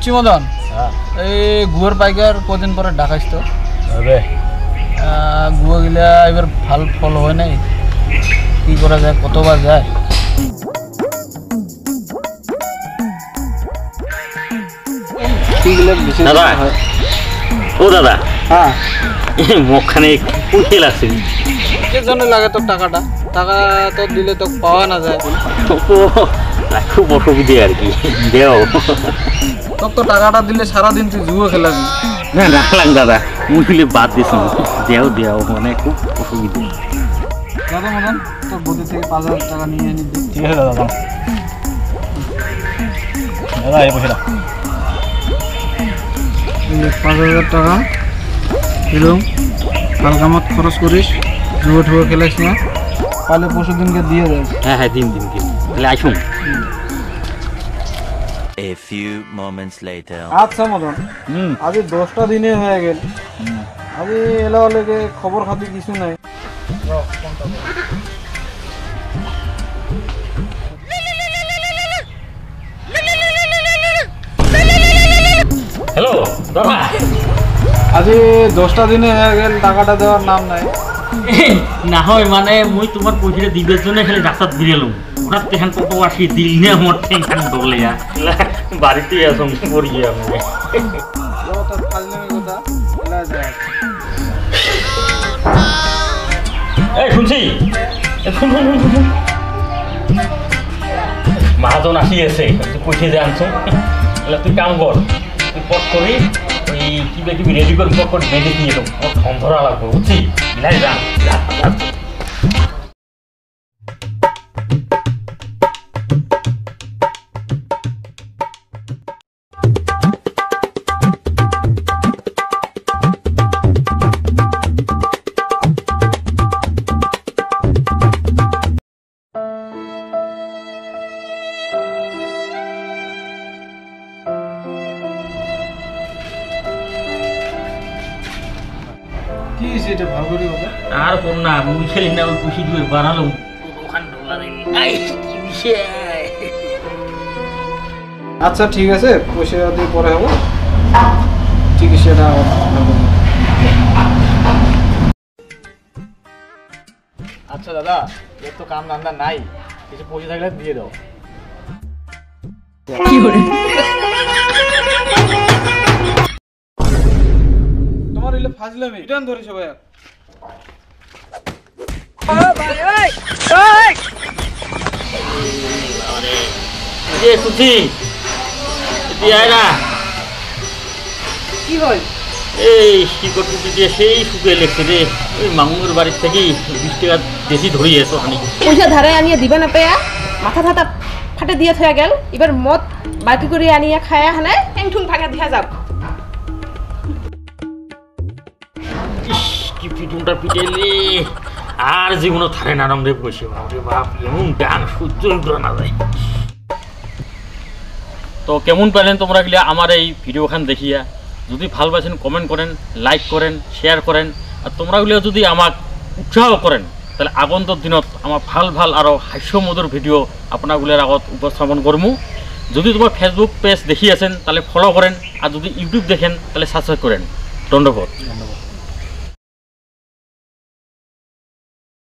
বুঝছি মদন। এই গুয়ার পাইকার কদিন পরে ডাকাইছ তো গুয়া গিলা এবার ভাল ফল হয় নাই, কি করা যায়, কতবার যায়? দাদা ও দাদা, হ্যাঁ মুখখানে পুঁথে লাগছে। কিসের জন্য লাগে তোর টাকাটা? টাকা তো দিলে তো পাওয়া না যায়। খুব অসুবিধে আর কি, দেও তোর তো টাকাটা দিলে সারাদিন তুই জুয়ো খেলাবি। না রাখলাম দাদা, মুখলে বাদ দিস, দেও দেও, মানে খুব অসুবিধে। দাদা মদন, তোর বদি থেকে 5,000 টাকা নিয়ে নিবি। ঠিক আছে দাদা, দাদা এই পয়সাটা 5,000 টাকা এরকম কালকামাত খরচ করিস, জুয়ো ঠুয়ো খেলাইস না, পালে পরশু দিনকে দিয়ে দেয়। হ্যাঁ হ্যাঁ দিন দিন দিন, তাহলে আসুন। A few moments later. আচ্ছা মদন, আজ 10টা দিনে হয়ে গেল, আজ এলা লেগে খবর খাতি কিছু নাই। হ্যালো দাদা, আজ 10টা দিনে হয়ে গেল, টাকাটা দেওয়ার নাম নাই। না হয় মানে মুই তোমার পয়সাটা দিবার জন্য খালি ডাক্তার দিয়ে এলাম, ওনার তেহান কত আসি দিল না আমার টেনশন ডলে বাড়িতে আসুন পড়ি আমি। এই শুনছি, মহাজন আসিয়েছে, তুই পয়সা যে আনছো, তুই কাম কর, তুই পট করি ওই কিবা কিবি রেডি করে পট করে বেঁধে দিয়ে দেবো, আমার ধন ধরা লাগবে বুঝছি, বিলাই যান। কি সেটা ভাগরি কথা? আর কোন না, মুই খেলি না, ওই খুশি দিয়ে বানালো ওখানে ডলার। আচ্ছা ঠিক আছে, পয়সা দিয়ে পরে হবে, চিকিৎসাটা আচ্ছা দাদা, এর তো কাম ধান্দা নাই, কিছু পয়সা থাকলে দিয়ে দাও। তোমার এলে ফাজলামি, রিটার্ন ধরি সবাই। কি হয়? এই শিকড় দিয়ে সেই শুকিয়ে লেগছে রে, ওই মামুর বাড়ির থেকেই 20 টাকা বেশি ধরিয়েছো হানি। পয়সা ধারে আনিয়ে দিবে না পেয়া, মাথা ধাতা ফাটে দিয়ে থয়া গেল, এবার মদ বাকি করে আনিয়ে খায়া হানে ঠ্যাংঠুং ভাঙা দিয়া যাও। কি পিটুনটা পিটেলি, আর জীবনও থাকে না রঙ রে বসে, বাপরে বাপ, এমন গান সহ্যই করা না যায়। তো কেমন পেলেন তোমরা গিলা আমার এই ভিডিওখান দেখিয়া? যদি ভাল পাইছেন কমেন্ট করেন, লাইক করেন, শেয়ার করেন, আর তোমরা গিলা যদি আমাক উৎসাহ করেন, তাহলে আগন্তুক দিনত আমার ভাল ভাল আরও হাস্যমধুর ভিডিও আপনাগুলোর আগত উপস্থাপন করবো। যদি তোমার ফেসবুক পেজ দেখি আছেন তাহলে ফলো করেন, আর যদি ইউটিউব দেখেন তাহলে সাবস্ক্রাইব করেন। ধন্যবাদ।